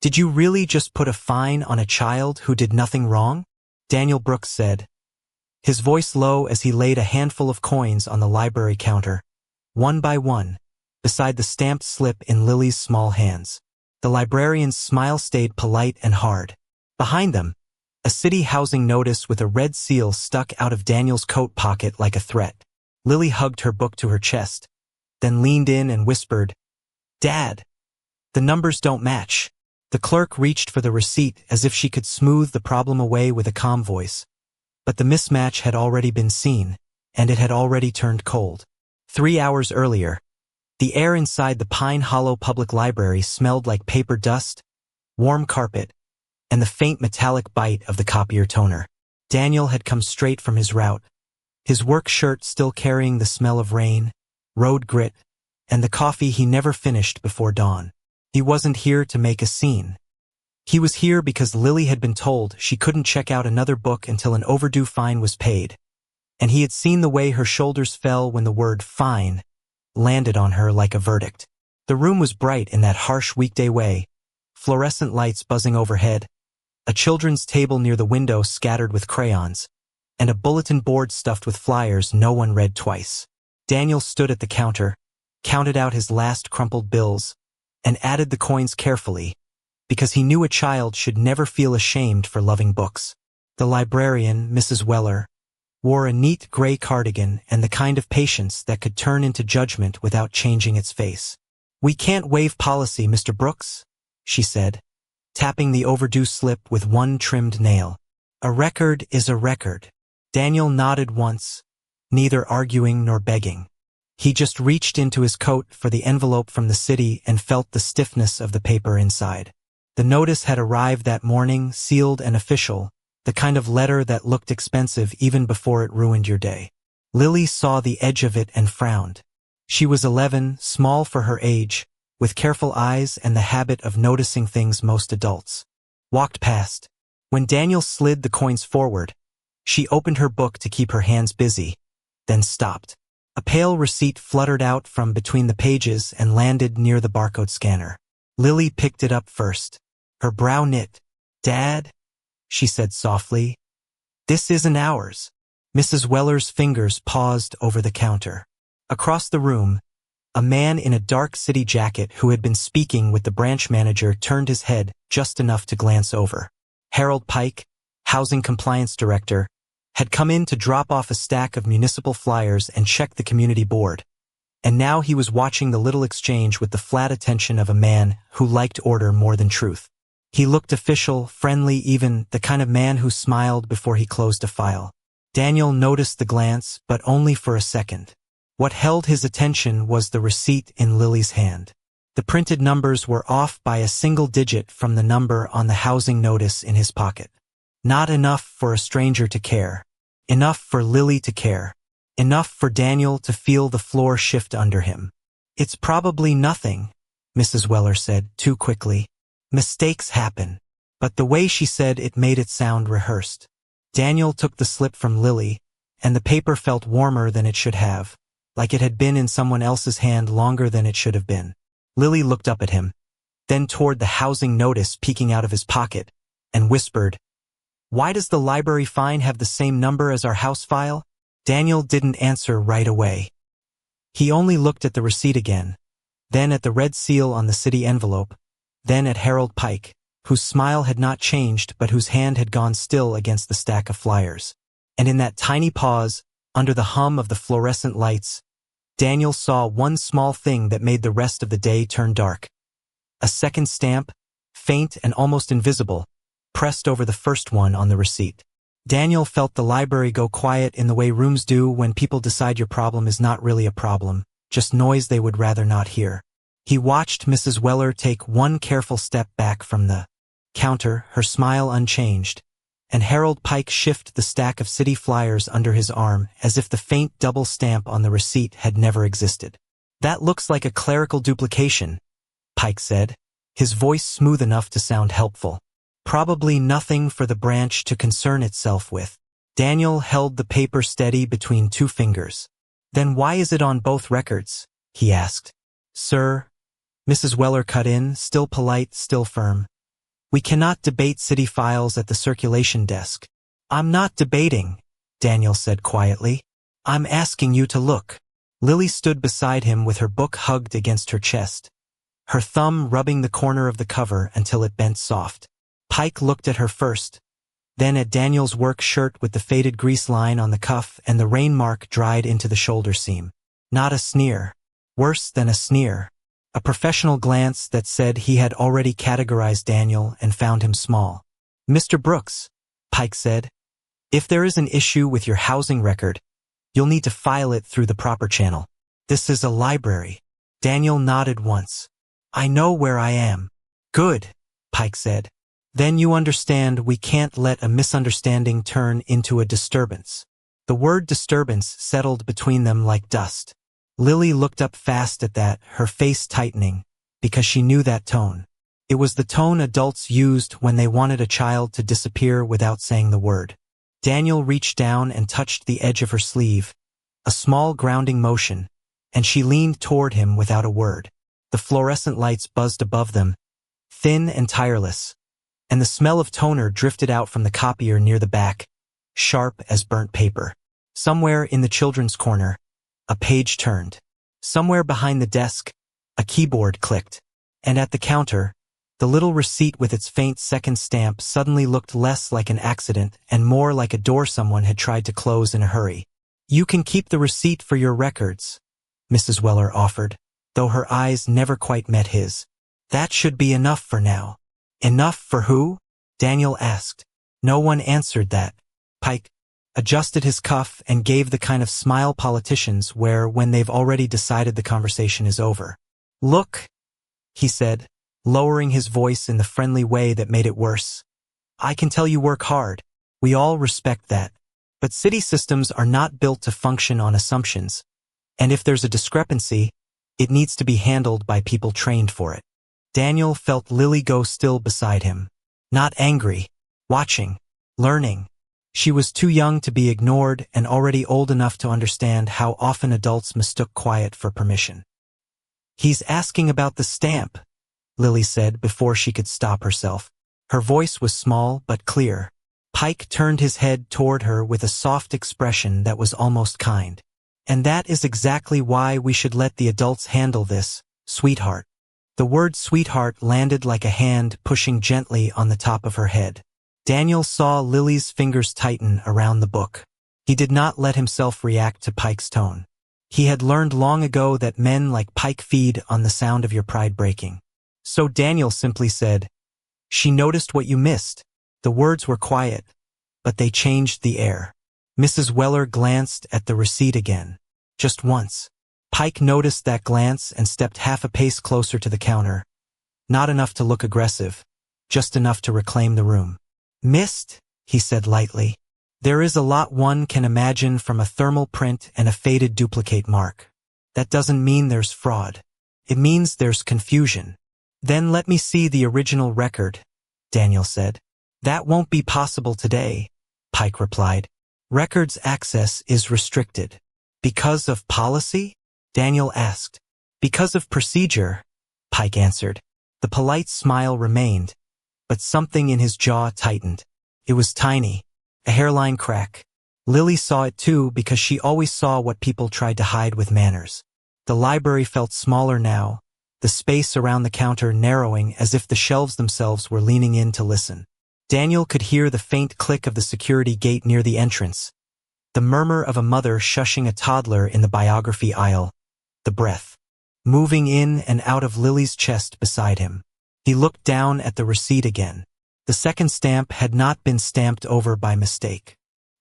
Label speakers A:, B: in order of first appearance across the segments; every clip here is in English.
A: Did you really just put a fine on a child who did nothing wrong? Daniel Brooks said, his voice low as he laid a handful of coins on the library counter, one by one, beside the stamped slip in Lily's small hands. The librarian's smile stayed polite and hard. Behind them, a city housing notice with a red seal stuck out of Daniel's coat pocket like a threat. Lily hugged her book to her chest, then leaned in and whispered, "Dad, the numbers don't match." The clerk reached for the receipt as if she could smooth the problem away with a calm voice. But the mismatch had already been seen, and it had already turned cold. 3 hours earlier, the air inside the Pine Hollow Public Library smelled like paper dust, warm carpet, and the faint metallic bite of the copier toner. Daniel had come straight from his route, his work shirt still carrying the smell of rain, road grit, and the coffee he never finished before dawn. He wasn't here to make a scene. He was here because Lily had been told she couldn't check out another book until an overdue fine was paid, and he had seen the way her shoulders fell when the word fine landed on her like a verdict. The room was bright in that harsh weekday way, fluorescent lights buzzing overhead, a children's table near the window scattered with crayons, and a bulletin board stuffed with flyers no one read twice. Daniel stood at the counter, counted out his last crumpled bills, and added the coins carefully, because he knew a child should never feel ashamed for loving books. The librarian, Mrs. Weller, wore a neat gray cardigan and the kind of patience that could turn into judgment without changing its face. "We can't waive policy, Mr. Brooks," she said, tapping the overdue slip with one trimmed nail. "A record is a record." Daniel nodded once, neither arguing nor begging. He just reached into his coat for the envelope from the city and felt the stiffness of the paper inside. The notice had arrived that morning, sealed and official, the kind of letter that looked expensive even before it ruined your day. Lily saw the edge of it and frowned. She was 11, small for her age, with careful eyes and the habit of noticing things most adults. Walked past. When Daniel slid the coins forward, she opened her book to keep her hands busy, then stopped. A pale receipt fluttered out from between the pages and landed near the barcode scanner. Lily picked it up first. Her brow knit. "Dad," she said softly, "this isn't ours." Mrs. Weller's fingers paused over the counter. Across the room, a man in a dark city jacket who had been speaking with the branch manager turned his head just enough to glance over. Harold Pike, Housing Compliance Director, had come in to drop off a stack of municipal flyers and check the community board, and now he was watching the little exchange with the flat attention of a man who liked order more than truth. He looked official, friendly even, the kind of man who smiled before he closed a file. Daniel noticed the glance, but only for a second. What held his attention was the receipt in Lily's hand. The printed numbers were off by a single digit from the number on the housing notice in his pocket. Not enough for a stranger to care. Enough for Lily to care. Enough for Daniel to feel the floor shift under him. "It's probably nothing," Mrs. Weller said, too quickly. "Mistakes happen." But the way she said it made it sound rehearsed. Daniel took the slip from Lily, and the paper felt warmer than it should have, like it had been in someone else's hand longer than it should have been. Lily looked up at him, then toward the housing notice peeking out of his pocket, and whispered, "Why does the library fine have the same number as our house file?" Daniel didn't answer right away. He only looked at the receipt again, then at the red seal on the city envelope, then at Harold Pike, whose smile had not changed but whose hand had gone still against the stack of flyers. And in that tiny pause, under the hum of the fluorescent lights, Daniel saw one small thing that made the rest of the day turn dark. A second stamp, faint and almost invisible, pressed over the first one on the receipt. Daniel felt the library go quiet in the way rooms do when people decide your problem is not really a problem, just noise they would rather not hear. He watched Mrs. Weller take one careful step back from the counter, her smile unchanged, and Harold Pike shift the stack of city flyers under his arm as if the faint double stamp on the receipt had never existed. "That looks like a clerical duplication," Pike said, his voice smooth enough to sound helpful. "Probably nothing for the branch to concern itself with." Daniel held the paper steady between two fingers. "Then why is it on both records?" he asked. "Sir," Mrs. Weller cut in, still polite, still firm, We cannot debate city files at the circulation desk. I'm not debating, Daniel said quietly. I'm asking you to look. Lily stood beside him with her book hugged against her chest, her thumb rubbing the corner of the cover until it bent soft. Pike looked at her first, then at Daniel's work shirt with the faded grease line on the cuff and the rain mark dried into the shoulder seam. Not a sneer. Worse than a sneer. A professional glance that said he had already categorized Daniel and found him small. Mr. Brooks, Pike said, if there is an issue with your housing record, you'll need to file it through the proper channel. This is a library. Daniel nodded once. I know where I am. Good, Pike said. Then you understand we can't let a misunderstanding turn into a disturbance. The word disturbance settled between them like dust. Lily looked up fast at that, her face tightening, because she knew that tone. It was the tone adults used when they wanted a child to disappear without saying the word. Daniel reached down and touched the edge of her sleeve, a small grounding motion, and she leaned toward him without a word. The fluorescent lights buzzed above them, thin and tireless, and the smell of toner drifted out from the copier near the back, sharp as burnt paper. Somewhere in the children's corner, a page turned. Somewhere behind the desk, a keyboard clicked. And at the counter, the little receipt with its faint second stamp suddenly looked less like an accident and more like a door someone had tried to close in a hurry. You can keep the receipt for your records, Mrs. Weller offered, though her eyes never quite met his. That should be enough for now. Enough for who? Daniel asked. No one answered that. Pike adjusted his cuff and gave the kind of smile politicians wear when they've already decided the conversation is over. Look, he said, lowering his voice in the friendly way that made it worse. I can tell you work hard. We all respect that. But city systems are not built to function on assumptions. And if there's a discrepancy, it needs to be handled by people trained for it. Daniel felt Lily go still beside him. Not angry. Watching. Learning. She was too young to be ignored and already old enough to understand how often adults mistook quiet for permission. He's asking about the stamp, Lily said before she could stop herself. Her voice was small but clear. Pike turned his head toward her with a soft expression that was almost kind. And that is exactly why we should let the adults handle this, sweetheart. The word sweetheart landed like a hand pushing gently on the top of her head. Daniel saw Lily's fingers tighten around the book. He did not let himself react to Pike's tone. He had learned long ago that men like Pike feed on the sound of your pride breaking. So Daniel simply said, She noticed what you missed. The words were quiet, but they changed the air. Mrs. Weller glanced at the receipt again. Just once. Pike noticed that glance and stepped half a pace closer to the counter. Not enough to look aggressive, just enough to reclaim the room. Missed, he said lightly. There is a lot one can imagine from a thermal print and a faded duplicate mark. That doesn't mean there's fraud. It means there's confusion. Then let me see the original record, Daniel said. That won't be possible today, Pike replied. Records access is restricted. Because of policy? Daniel asked. Because of procedure, Pike answered. The polite smile remained, but something in his jaw tightened. It was tiny, a hairline crack. Lily saw it too because she always saw what people tried to hide with manners. The library felt smaller now, the space around the counter narrowing as if the shelves themselves were leaning in to listen. Daniel could hear the faint click of the security gate near the entrance, the murmur of a mother shushing a toddler in the biography aisle, the breath moving in and out of Lily's chest beside him. He looked down at the receipt again. The second stamp had not been stamped over by mistake.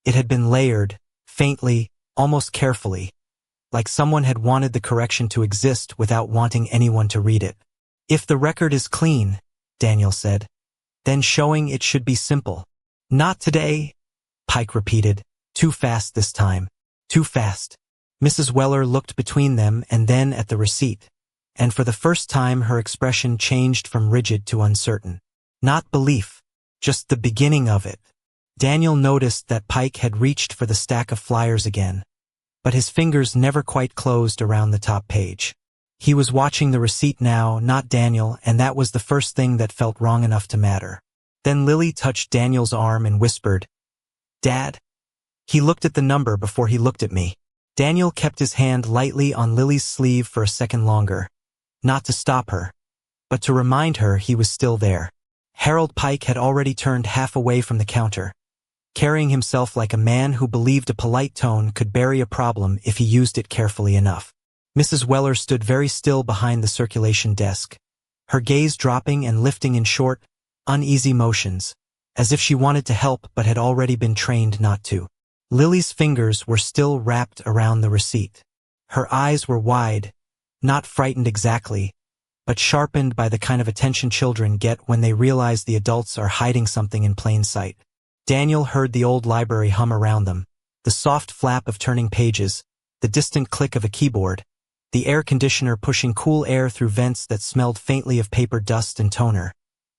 A: It had been layered, faintly, almost carefully, like someone had wanted the correction to exist without wanting anyone to read it. If the record is clean, Daniel said, then showing it should be simple. Not today, Pike repeated, too fast this time, too fast. Mrs. Weller looked between them and then at the receipt, and for the first time her expression changed from rigid to uncertain. Not belief, just the beginning of it. Daniel noticed that Pike had reached for the stack of flyers again, but his fingers never quite closed around the top page. He was watching the receipt now, not Daniel, and that was the first thing that felt wrong enough to matter. Then Lily touched Daniel's arm and whispered, "Dad?" He looked at the number before he looked at me. Daniel kept his hand lightly on Lily's sleeve for a second longer, not to stop her, but to remind her he was still there. Harold Pike had already turned half away from the counter, carrying himself like a man who believed a polite tone could bury a problem if he used it carefully enough. Mrs. Weller stood very still behind the circulation desk, her gaze dropping and lifting in short, uneasy motions, as if she wanted to help but had already been trained not to. Lily's fingers were still wrapped around the receipt. Her eyes were wide, not frightened exactly, but sharpened by the kind of attention children get when they realize the adults are hiding something in plain sight. Daniel heard the old library hum around them, the soft flap of turning pages, the distant click of a keyboard, the air conditioner pushing cool air through vents that smelled faintly of paper dust and toner,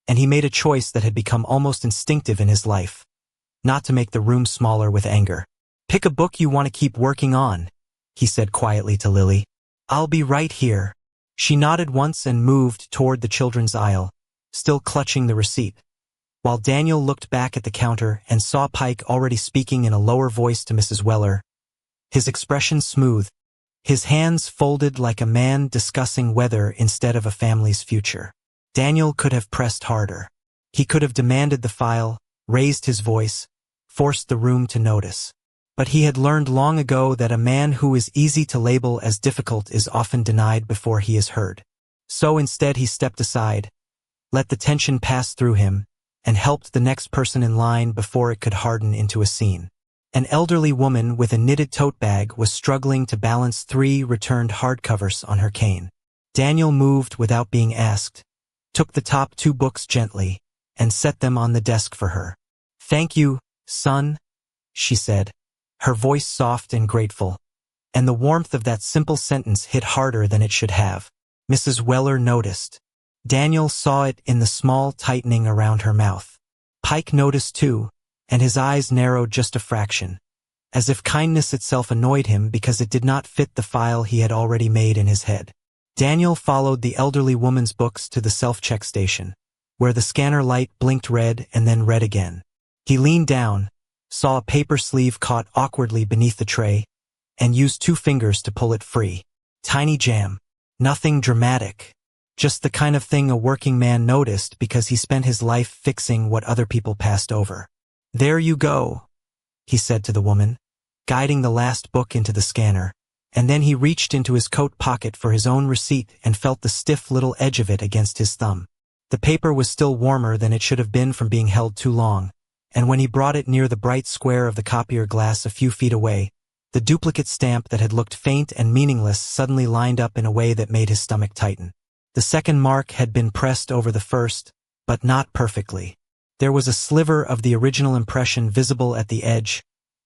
A: and he made a choice that had become almost instinctive in his life, not to make the room smaller with anger. "Pick a book you want to keep working on," he said quietly to Lily. "I'll be right here." She nodded once and moved toward the children's aisle, still clutching the receipt, while Daniel looked back at the counter and saw Pike already speaking in a lower voice to Mrs. Weller, his expression smooth, his hands folded like a man discussing weather instead of a family's future. Daniel could have pressed harder. He could have demanded the file, raised his voice, forced the room to notice. But he had learned long ago that a man who is easy to label as difficult is often denied before he is heard. So instead he stepped aside, let the tension pass through him, and helped the next person in line before it could harden into a scene. An elderly woman with a knitted tote bag was struggling to balance 3 returned hardcovers on her cane. Daniel moved without being asked, took the top 2 books gently, and set them on the desk for her. "Thank you, son," she said, her voice soft and grateful, and the warmth of that simple sentence hit harder than it should have. Mrs. Weller noticed. Daniel saw it in the small tightening around her mouth. Pike noticed too, and his eyes narrowed just a fraction, as if kindness itself annoyed him because it did not fit the file he had already made in his head. Daniel followed the elderly woman's books to the self-check station, where the scanner light blinked red and then red again. He leaned down, saw a paper sleeve caught awkwardly beneath the tray, and used 2 fingers to pull it free. Tiny jam. Nothing dramatic. Just the kind of thing a working man noticed because he spent his life fixing what other people passed over. "There you go," he said to the woman, guiding the last book into the scanner, and then he reached into his coat pocket for his own receipt and felt the stiff little edge of it against his thumb. The paper was still warmer than it should have been from being held too long, and when he brought it near the bright square of the copier glass a few feet away, the duplicate stamp that had looked faint and meaningless suddenly lined up in a way that made his stomach tighten. The second mark had been pressed over the first, but not perfectly. There was a sliver of the original impression visible at the edge,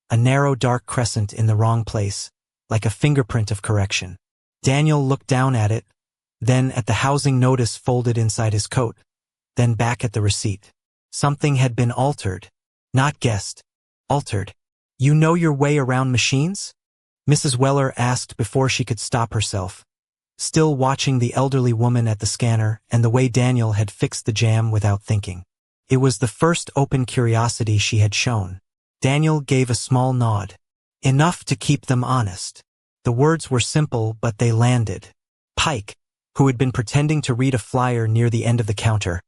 A: a narrow dark crescent in the wrong place, like a fingerprint of correction. Daniel looked down at it, then at the housing notice folded inside his coat, then back at the receipt. Something had been altered. Not guessed. Altered. "You know your way around machines?" Mrs. Weller asked before she could stop herself, still watching the elderly woman at the scanner and the way Daniel had fixed the jam without thinking. It was the first open curiosity she had shown. Daniel gave a small nod. Enough to keep them honest. The words were simple, but they landed. Pike, who had been pretending to read a flyer near the end of the counter,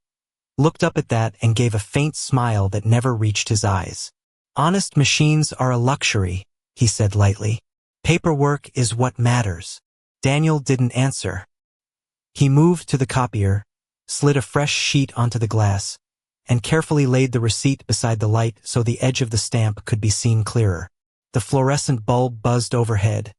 A: looked up at that and gave a faint smile that never reached his eyes. "Honest machines are a luxury," he said lightly. "Paperwork is what matters." Daniel didn't answer. He moved to the copier, slid a fresh sheet onto the glass, and carefully laid the receipt beside the light so the edge of the stamp could be seen clearer. The fluorescent bulb buzzed overhead,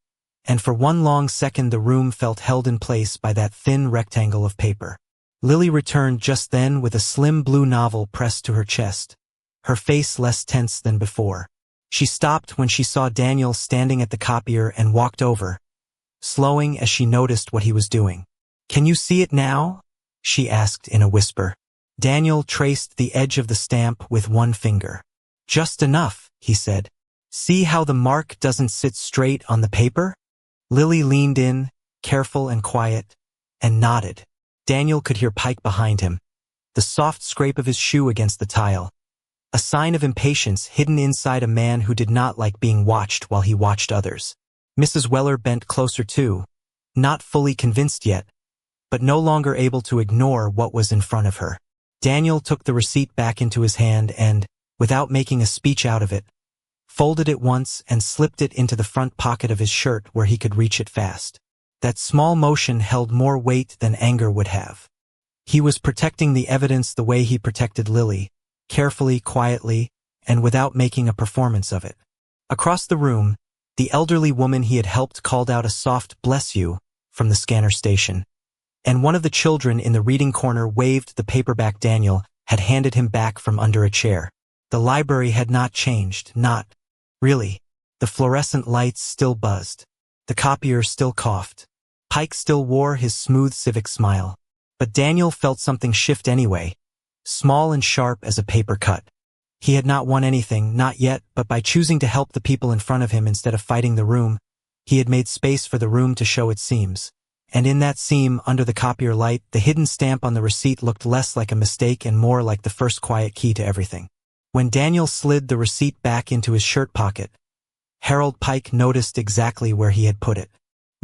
A: and for one long second the room felt held in place by that thin rectangle of paper. Lily returned just then with a slim blue novel pressed to her chest, her face less tense than before. She stopped when she saw Daniel standing at the copier and walked over, slowing as she noticed what he was doing. "Can you see it now?" she asked in a whisper. Daniel traced the edge of the stamp with one finger. "Just enough," he said. "See how the mark doesn't sit straight on the paper?" Lily leaned in, careful and quiet, and nodded. Daniel could hear Pike behind him, the soft scrape of his shoe against the tile, a sign of impatience hidden inside a man who did not like being watched while he watched others. Mrs. Weller bent closer too, not fully convinced yet, but no longer able to ignore what was in front of her. Daniel took the receipt back into his hand and, without making a speech out of it, folded it once and slipped it into the front pocket of his shirt where he could reach it fast. That small motion held more weight than anger would have. He was protecting the evidence the way he protected Lily, carefully, quietly, and without making a performance of it. Across the room, the elderly woman he had helped called out a soft "bless you" from the scanner station, and one of the children in the reading corner waved the paperback Daniel had handed him back from under a chair. The library had not changed, not really. The fluorescent lights still buzzed. The copier still coughed. Pike still wore his smooth civic smile. But Daniel felt something shift anyway, small and sharp as a paper cut. He had not won anything, not yet, but by choosing to help the people in front of him instead of fighting the room, he had made space for the room to show its seams. And in that seam, under the copier light, the hidden stamp on the receipt looked less like a mistake and more like the first quiet key to everything. When Daniel slid the receipt back into his shirt pocket, Harold Pike noticed exactly where he had put it.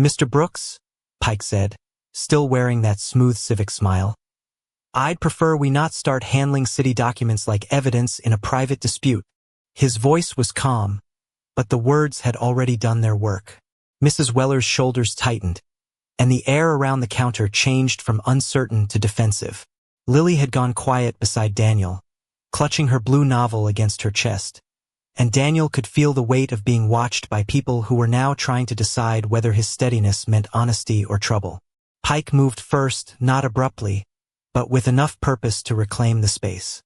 A: "Mr. Brooks," Pike said, still wearing that smooth civic smile, "I'd prefer we not start handling city documents like evidence in a private dispute." His voice was calm, but the words had already done their work. Mrs. Weller's shoulders tightened, and the air around the counter changed from uncertain to defensive. Lily had gone quiet beside Daniel, clutching her blue novel against her chest, and Daniel could feel the weight of being watched by people who were now trying to decide whether his steadiness meant honesty or trouble. Pike moved first, not abruptly, but with enough purpose to reclaim the space.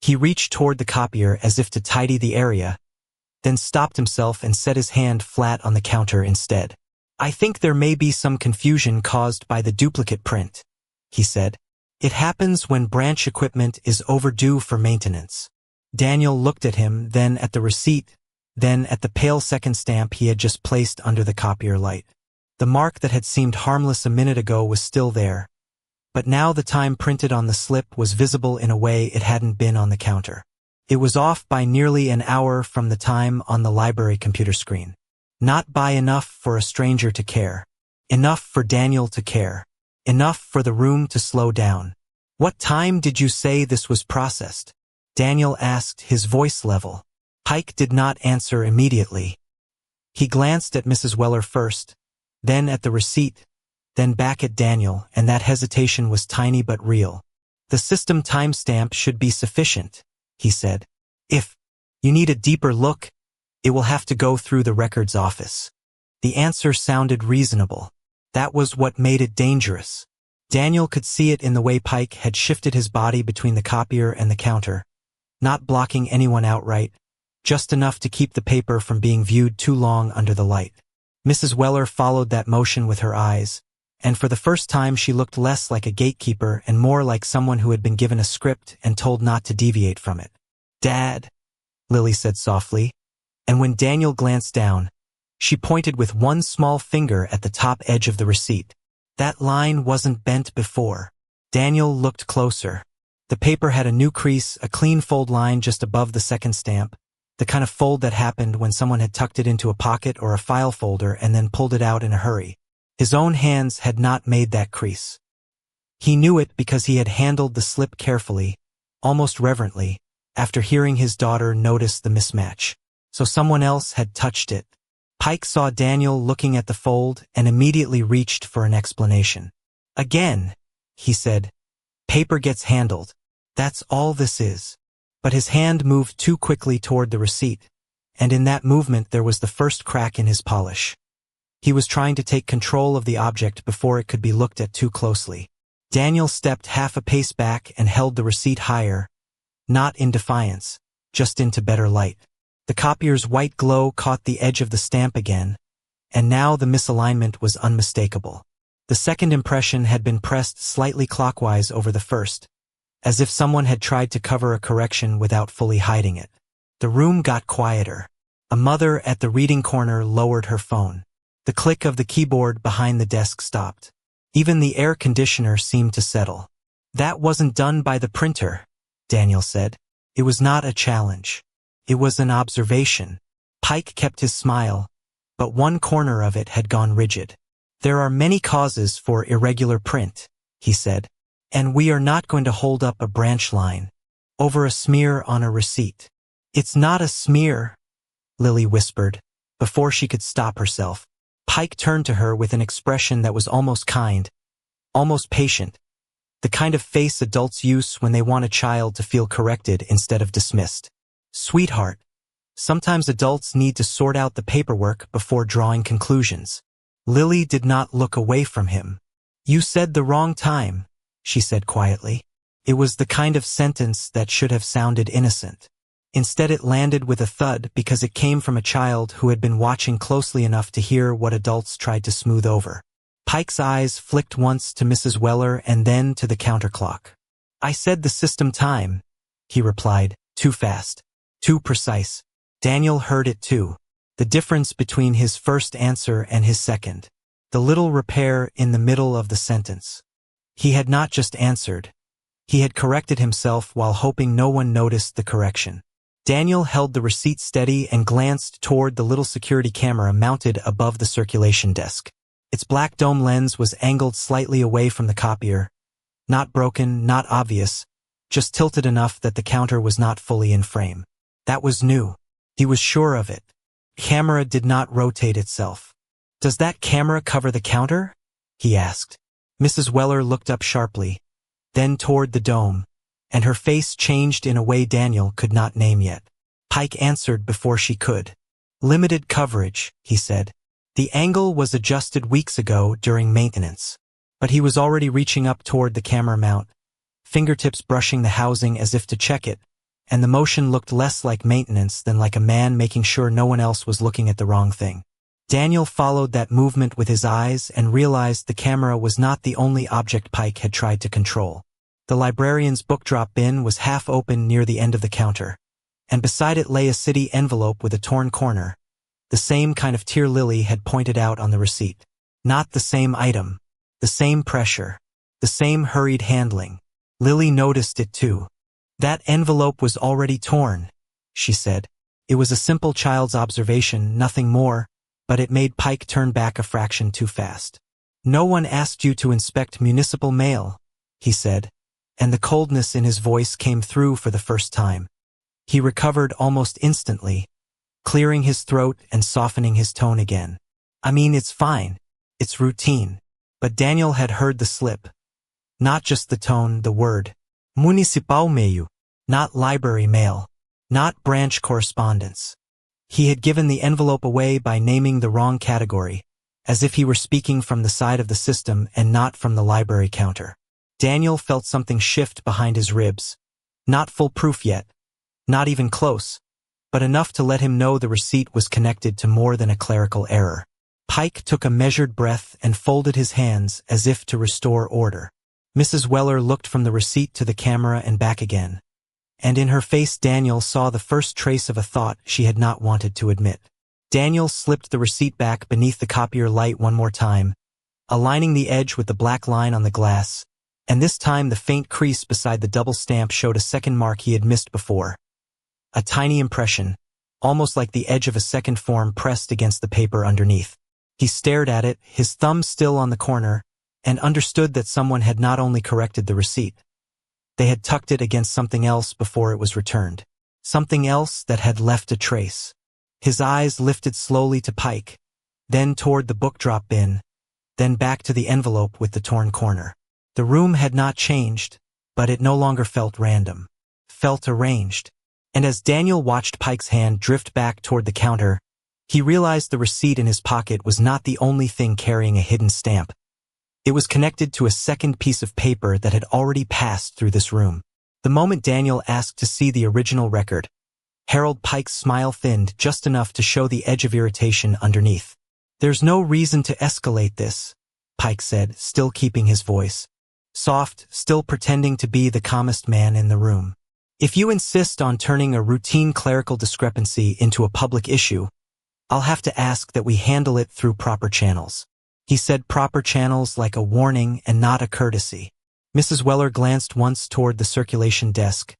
A: He reached toward the copier as if to tidy the area, then stopped himself and set his hand flat on the counter instead. "I think there may be some confusion caused by the duplicate print," he said. "It happens when branch equipment is overdue for maintenance." Daniel looked at him, then at the receipt, then at the pale second stamp he had just placed under the copier light. The mark that had seemed harmless a minute ago was still there, but now the time printed on the slip was visible in a way it hadn't been on the counter. It was off by nearly an hour from the time on the library computer screen. Not by enough for a stranger to care. Enough for Daniel to care. Enough for the room to slow down. "What time did you say this was processed?" Daniel asked, his voice level. Pike did not answer immediately. He glanced at Mrs. Weller first, then at the receipt, then back at Daniel, and that hesitation was tiny but real. "The system timestamp should be sufficient," he said. "If you need a deeper look, it will have to go through the records office." The answer sounded reasonable. That was what made it dangerous. Daniel could see it in the way Pike had shifted his body between the copier and the counter, not blocking anyone outright, just enough to keep the paper from being viewed too long under the light. Mrs. Weller followed that motion with her eyes, and for the first time she looked less like a gatekeeper and more like someone who had been given a script and told not to deviate from it. "Dad," Lily said softly, and when Daniel glanced down, she pointed with one small finger at the top edge of the receipt. That line wasn't bent before. Daniel looked closer. The paper had a new crease, a clean fold line just above the second stamp, the kind of fold that happened when someone had tucked it into a pocket or a file folder and then pulled it out in a hurry. His own hands had not made that crease. He knew it because he had handled the slip carefully, almost reverently, after hearing his daughter notice the mismatch. So someone else had touched it. Pike saw Daniel looking at the fold and immediately reached for an explanation. "Again," he said, "paper gets handled. That's all this is." But his hand moved too quickly toward the receipt, and in that movement there was the first crack in his polish. He was trying to take control of the object before it could be looked at too closely. Daniel stepped half a pace back and held the receipt higher, not in defiance, just into better light. The copier's white glow caught the edge of the stamp again, and now the misalignment was unmistakable. The second impression had been pressed slightly clockwise over the first, as if someone had tried to cover a correction without fully hiding it. The room got quieter. A mother at the reading corner lowered her phone. The click of the keyboard behind the desk stopped. Even the air conditioner seemed to settle. That wasn't done by the printer, Daniel said. It was not a challenge. It was an observation. Pike kept his smile, but one corner of it had gone rigid. There are many causes for irregular print, he said, and we are not going to hold up a branch line over a smear on a receipt. It's not a smear, Lily whispered, before she could stop herself. Pike turned to her with an expression that was almost kind, almost patient, the kind of face adults use when they want a child to feel corrected instead of dismissed. Sweetheart, sometimes adults need to sort out the paperwork before drawing conclusions. Lily did not look away from him. You said the wrong time, she said quietly. It was the kind of sentence that should have sounded innocent. Instead it landed with a thud because it came from a child who had been watching closely enough to hear what adults tried to smooth over. Pike's eyes flicked once to Mrs. Weller and then to the counterclock. I said the system time, he replied, too fast, too precise. Daniel heard it too, the difference between his first answer and his second. The little repair in the middle of the sentence. He had not just answered. He had corrected himself while hoping no one noticed the correction. Daniel held the receipt steady and glanced toward the little security camera mounted above the circulation desk. Its black dome lens was angled slightly away from the copier. Not broken, not obvious, just tilted enough that the counter was not fully in frame. That was new. He was sure of it. Camera did not rotate itself. Does that camera cover the counter? He asked. Mrs. Weller looked up sharply, then toward the dome, and her face changed in a way Daniel could not name yet. Pike answered before she could. Limited coverage, he said. The angle was adjusted weeks ago during maintenance, but he was already reaching up toward the camera mount, fingertips brushing the housing as if to check it, and the motion looked less like maintenance than like a man making sure no one else was looking at the wrong thing. Daniel followed that movement with his eyes and realized the camera was not the only object Pike had tried to control. The librarian's book drop bin was half open near the end of the counter, and beside it lay a city envelope with a torn corner, the same kind of tear Lily had pointed out on the receipt. Not the same item, the same pressure, the same hurried handling. Lily noticed it too. That envelope was already torn, she said. It was a simple child's observation, nothing more, but it made Pike turn back a fraction too fast. No one asked you to inspect municipal mail, he said, and the coldness in his voice came through for the first time. He recovered almost instantly, clearing his throat and softening his tone again. I mean, it's fine. It's routine. But Daniel had heard the slip. Not just the tone, the word. Municipal mail. Not library mail. Not branch correspondence. He had given the envelope away by naming the wrong category, as if he were speaking from the side of the system and not from the library counter. Daniel felt something shift behind his ribs. Not foolproof yet. Not even close, but enough to let him know the receipt was connected to more than a clerical error. Pike took a measured breath and folded his hands as if to restore order. Mrs. Weller looked from the receipt to the camera and back again, and in her face Daniel saw the first trace of a thought she had not wanted to admit. Daniel slipped the receipt back beneath the copier light one more time, aligning the edge with the black line on the glass, and this time the faint crease beside the double stamp showed a second mark he had missed before. A tiny impression, almost like the edge of a second form pressed against the paper underneath. He stared at it, his thumb still on the corner, and understood that someone had not only corrected the receipt. They had tucked it against something else before it was returned. Something else that had left a trace. His eyes lifted slowly to Pike, then toward the book drop bin, then back to the envelope with the torn corner. The room had not changed, but it no longer felt random. Felt arranged. And as Daniel watched Pike's hand drift back toward the counter, he realized the receipt in his pocket was not the only thing carrying a hidden stamp. It was connected to a second piece of paper that had already passed through this room. The moment Daniel asked to see the original record, Harold Pike's smile thinned just enough to show the edge of irritation underneath. There's no reason to escalate this, Pike said, still keeping his voice soft, still pretending to be the calmest man in the room. If you insist on turning a routine clerical discrepancy into a public issue, I'll have to ask that we handle it through proper channels. He said proper channels like a warning and not a courtesy. Mrs. Weller glanced once toward the circulation desk,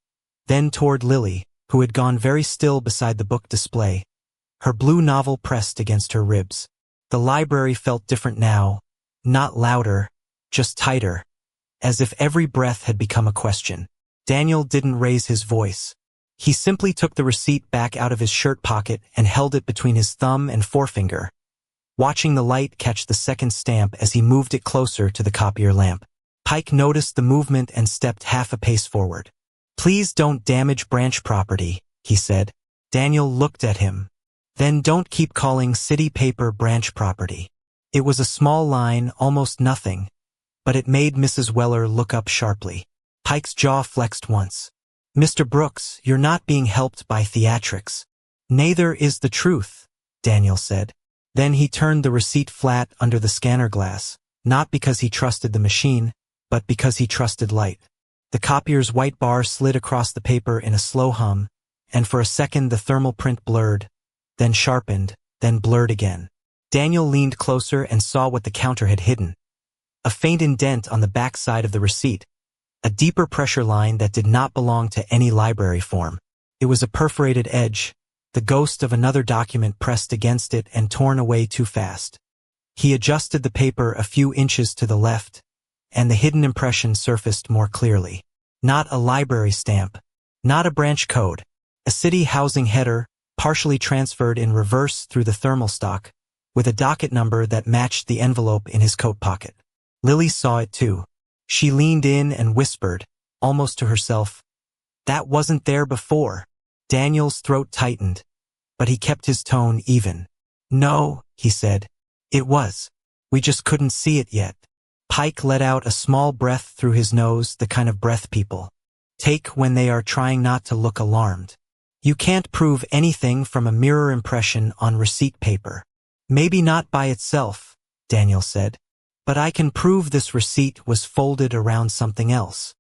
A: then toward Lily, who had gone very still beside the book display, her blue novel pressed against her ribs. The library felt different now, not louder, just tighter, as if every breath had become a question. Daniel didn't raise his voice. He simply took the receipt back out of his shirt pocket and held it between his thumb and forefinger, watching the light catch the second stamp as he moved it closer to the copier lamp. Pike noticed the movement and stepped half a pace forward. "Please don't damage branch property," he said. Daniel looked at him. "Then don't keep calling city paper branch property." It was a small line, almost nothing, but it made Mrs. Weller look up sharply. Pike's jaw flexed once. "Mr. Brooks, you're not being helped by theatrics." "Neither is the truth," Daniel said. Then he turned the receipt flat under the scanner glass, not because he trusted the machine, but because he trusted light. The copier's white bar slid across the paper in a slow hum, and for a second the thermal print blurred, then sharpened, then blurred again. Daniel leaned closer and saw what the counter had hidden. A faint indent on the back side of the receipt, a deeper pressure line that did not belong to any library form. It was a perforated edge, the ghost of another document pressed against it and torn away too fast. He adjusted the paper a few inches to the left, and the hidden impression surfaced more clearly. Not a library stamp, not a branch code, a city housing header, partially transferred in reverse through the thermal stock, with a docket number that matched the envelope in his coat pocket. Lily saw it too. She leaned in and whispered, almost to herself, "That wasn't there before." Daniel's throat tightened, but he kept his tone even. "No," he said. "It was. We just couldn't see it yet." Pike let out a small breath through his nose, the kind of breath people take when they are trying not to look alarmed. "You can't prove anything from a mirror impression on receipt paper." "Maybe not by itself," Daniel said, "but I can prove this receipt was folded around something else."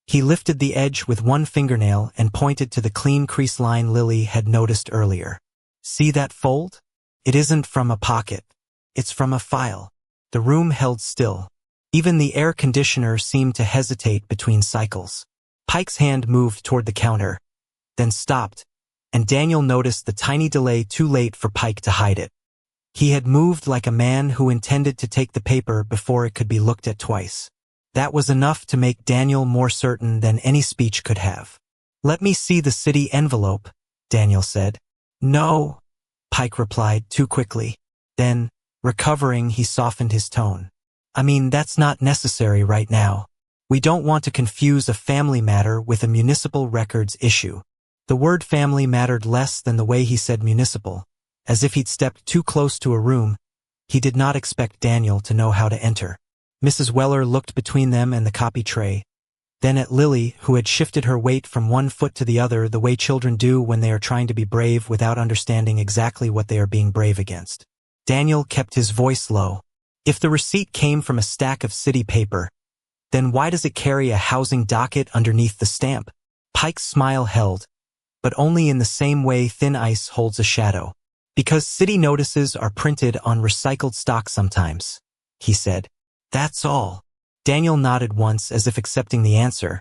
A: He lifted the edge with one fingernail and pointed to the clean crease line Lily had noticed earlier. "See that fold? It isn't from a pocket. It's from a file." The room held still. Even the air conditioner seemed to hesitate between cycles. Pike's hand moved toward the counter, then stopped, and Daniel noticed the tiny delay too late for Pike to hide it. He had moved like a man who intended to take the paper before it could be looked at twice. That was enough to make Daniel more certain than any speech could have. "Let me see the city envelope," Daniel said. "No," Pike replied too quickly. Then, recovering, he softened his tone. "I mean, that's not necessary right now. We don't want to confuse a family matter with a municipal records issue." The word family mattered less than the way he said municipal. As if he'd stepped too close to a room, he did not expect Daniel to know how to enter. Mrs. Weller looked between them and the copy tray, then at Lily, who had shifted her weight from one foot to the other the way children do when they are trying to be brave without understanding exactly what they are being brave against. Daniel kept his voice low. "If the receipt came from a stack of city paper, then why does it carry a housing docket underneath the stamp?" Pike's smile held, but only in the same way thin ice holds a shadow. "Because city notices are printed on recycled stock sometimes," he said. "That's all." Daniel nodded once as if accepting the answer,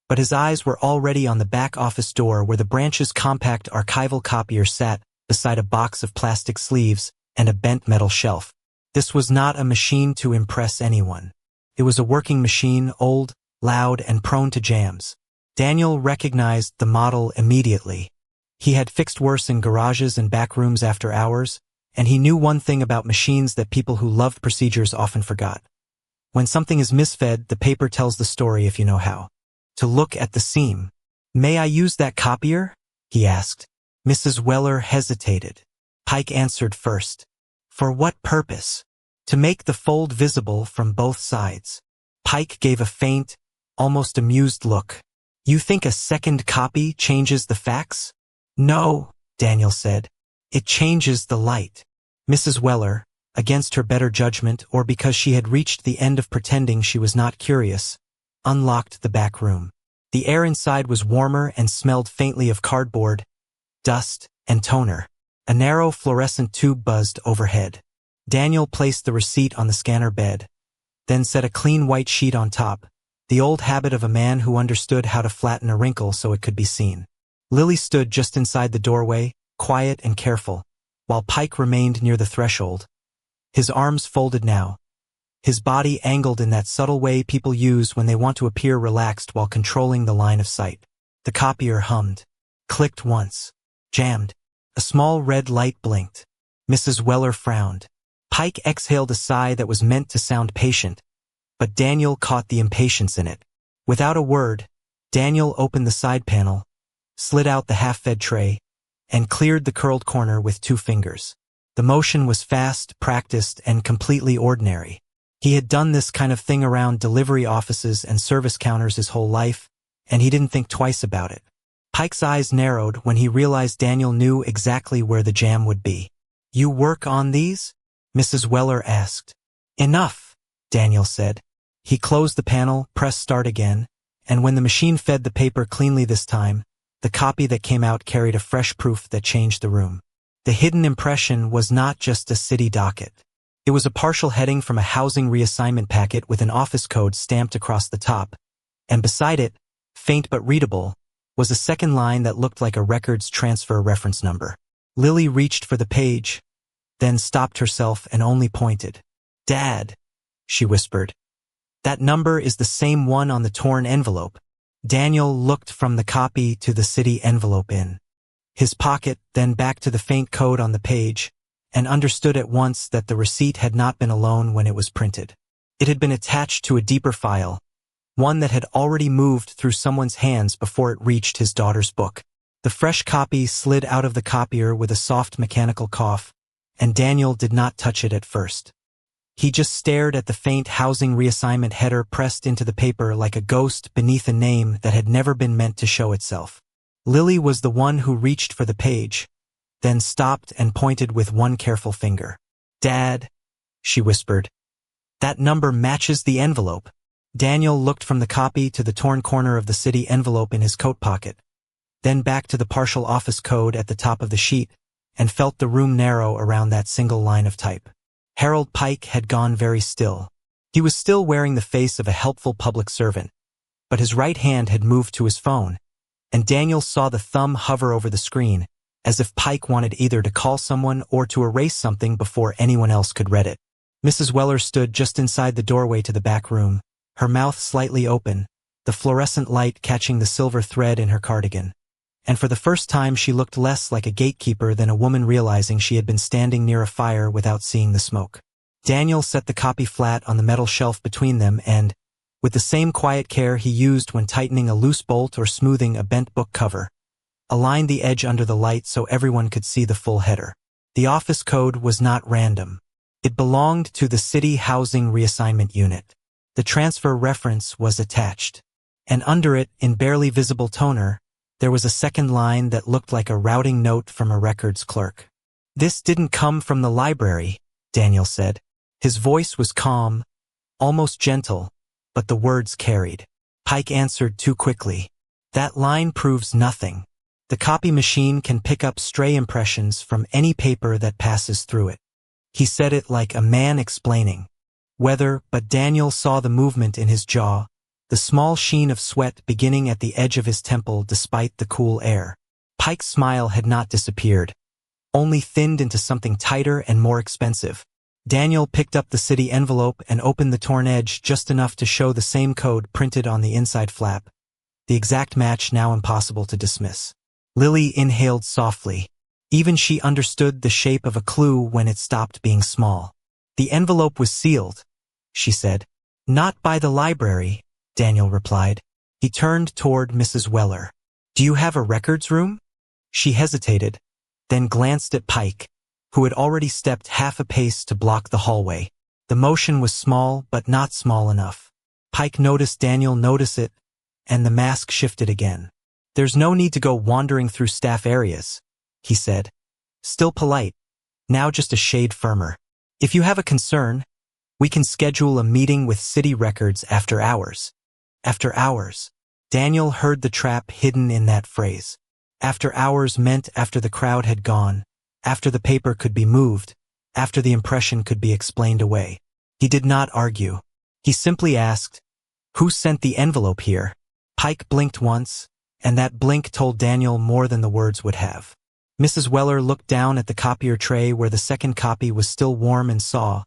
A: but his eyes were already on the back office door where the branch's compact archival copier sat beside a box of plastic sleeves and a bent metal shelf. This was not a machine to impress anyone. It was a working machine, old, loud, and prone to jams. Daniel recognized the model immediately. He had fixed worse in garages and back rooms after hours, and he knew one thing about machines that people who loved procedures often forgot. When something is misfed, the paper tells the story if you know how to look at the seam. "May I use that copier?" he asked. Mrs. Weller hesitated. Pike answered first. "For what purpose?" "To make the fold visible from both sides." Pike gave a faint, almost amused look. "You think a second copy changes the facts?" "No," Daniel said. "It changes the light." Mrs. Weller, against her better judgment or because she had reached the end of pretending she was not curious, unlocked the back room. The air inside was warmer and smelled faintly of cardboard, dust, and toner. A narrow fluorescent tube buzzed overhead. Daniel placed the receipt on the scanner bed, then set a clean white sheet on top, the old habit of a man who understood how to flatten a wrinkle so it could be seen. Lily stood just inside the doorway, quiet and careful, while Pike remained near the threshold. His arms folded now, his body angled in that subtle way people use when they want to appear relaxed while controlling the line of sight. The copier hummed, clicked once, jammed. A small red light blinked. Mrs. Weller frowned. Pike exhaled a sigh that was meant to sound patient, but Daniel caught the impatience in it. Without a word, Daniel opened the side panel, slid out the half-fed tray, and cleared the curled corner with 2 fingers. The motion was fast, practiced, and completely ordinary. He had done this kind of thing around delivery offices and service counters his whole life, and he didn't think twice about it. Pike's eyes narrowed when he realized Daniel knew exactly where the jam would be. "You work on these?" Mrs. Weller asked. "Enough," Daniel said. He closed the panel, pressed start again, and when the machine fed the paper cleanly this time, the copy that came out carried a fresh proof that changed the room. The hidden impression was not just a city docket. It was a partial heading from a housing reassignment packet with an office code stamped across the top, and beside it, faint but readable, was a second line that looked like a records transfer reference number. Lily reached for the page, then stopped herself and only pointed. "Dad," she whispered. "That number is the same one on the torn envelope." Daniel looked from the copy to the city envelope in his pocket, then back to the faint code on the page, and understood at once that the receipt had not been alone when it was printed. It had been attached to a deeper file, one that had already moved through someone's hands before it reached his daughter's book. The fresh copy slid out of the copier with a soft mechanical cough, and Daniel did not touch it at first. He just stared at the faint housing reassignment header pressed into the paper like a ghost beneath a name that had never been meant to show itself. Lily was the one who reached for the page, then stopped and pointed with one careful finger. "Dad," she whispered, "that number matches the envelope." Daniel looked from the copy to the torn corner of the city envelope in his coat pocket, then back to the partial office code at the top of the sheet, and felt the room narrow around that single line of type. Harold Pike had gone very still. He was still wearing the face of a helpful public servant, but his right hand had moved to his phone, and Daniel saw the thumb hover over the screen, as if Pike wanted either to call someone or to erase something before anyone else could read it. Mrs. Weller stood just inside the doorway to the back room, her mouth slightly open, the fluorescent light catching the silver thread in her cardigan. And for the first time she looked less like a gatekeeper than a woman realizing she had been standing near a fire without seeing the smoke. Daniel set the copy flat on the metal shelf between them and, with the same quiet care he used when tightening a loose bolt or smoothing a bent book cover, aligned the edge under the light so everyone could see the full header. The office code was not random. It belonged to the City Housing Reassignment Unit. The transfer reference was attached, and under it, in barely visible toner, there was a second line that looked like a routing note from a records clerk. "This didn't come from the library," Daniel said. His voice was calm, almost gentle, but the words carried. Pike answered too quickly. "That line proves nothing. The copy machine can pick up stray impressions from any paper that passes through it." He said it like a man explaining. But Daniel saw the movement in his jaw, the small sheen of sweat beginning at the edge of his temple despite the cool air. Pike's smile had not disappeared, only thinned into something tighter and more expensive. Daniel picked up the city envelope and opened the torn edge just enough to show the same code printed on the inside flap, the exact match now impossible to dismiss. Lily inhaled softly. Even she understood the shape of a clue when it stopped being small. "The envelope was sealed," she said. "Not by the library," Daniel replied. He turned toward Mrs. Weller. "Do you have a records room?" She hesitated, then glanced at Pike, who had already stepped half a pace to block the hallway. The motion was small, but not small enough. Pike noticed Daniel notice it, and the mask shifted again. "There's no need to go wandering through staff areas," he said. Still polite, now just a shade firmer. "If you have a concern, we can schedule a meeting with City Records after hours." After hours. Daniel heard the trap hidden in that phrase. After hours meant after the crowd had gone, after the paper could be moved, after the impression could be explained away. He did not argue. He simply asked, "Who sent the envelope here?" Pike blinked once, and that blink told Daniel more than the words would have. Mrs. Weller looked down at the copier tray where the second copy was still warm and saw,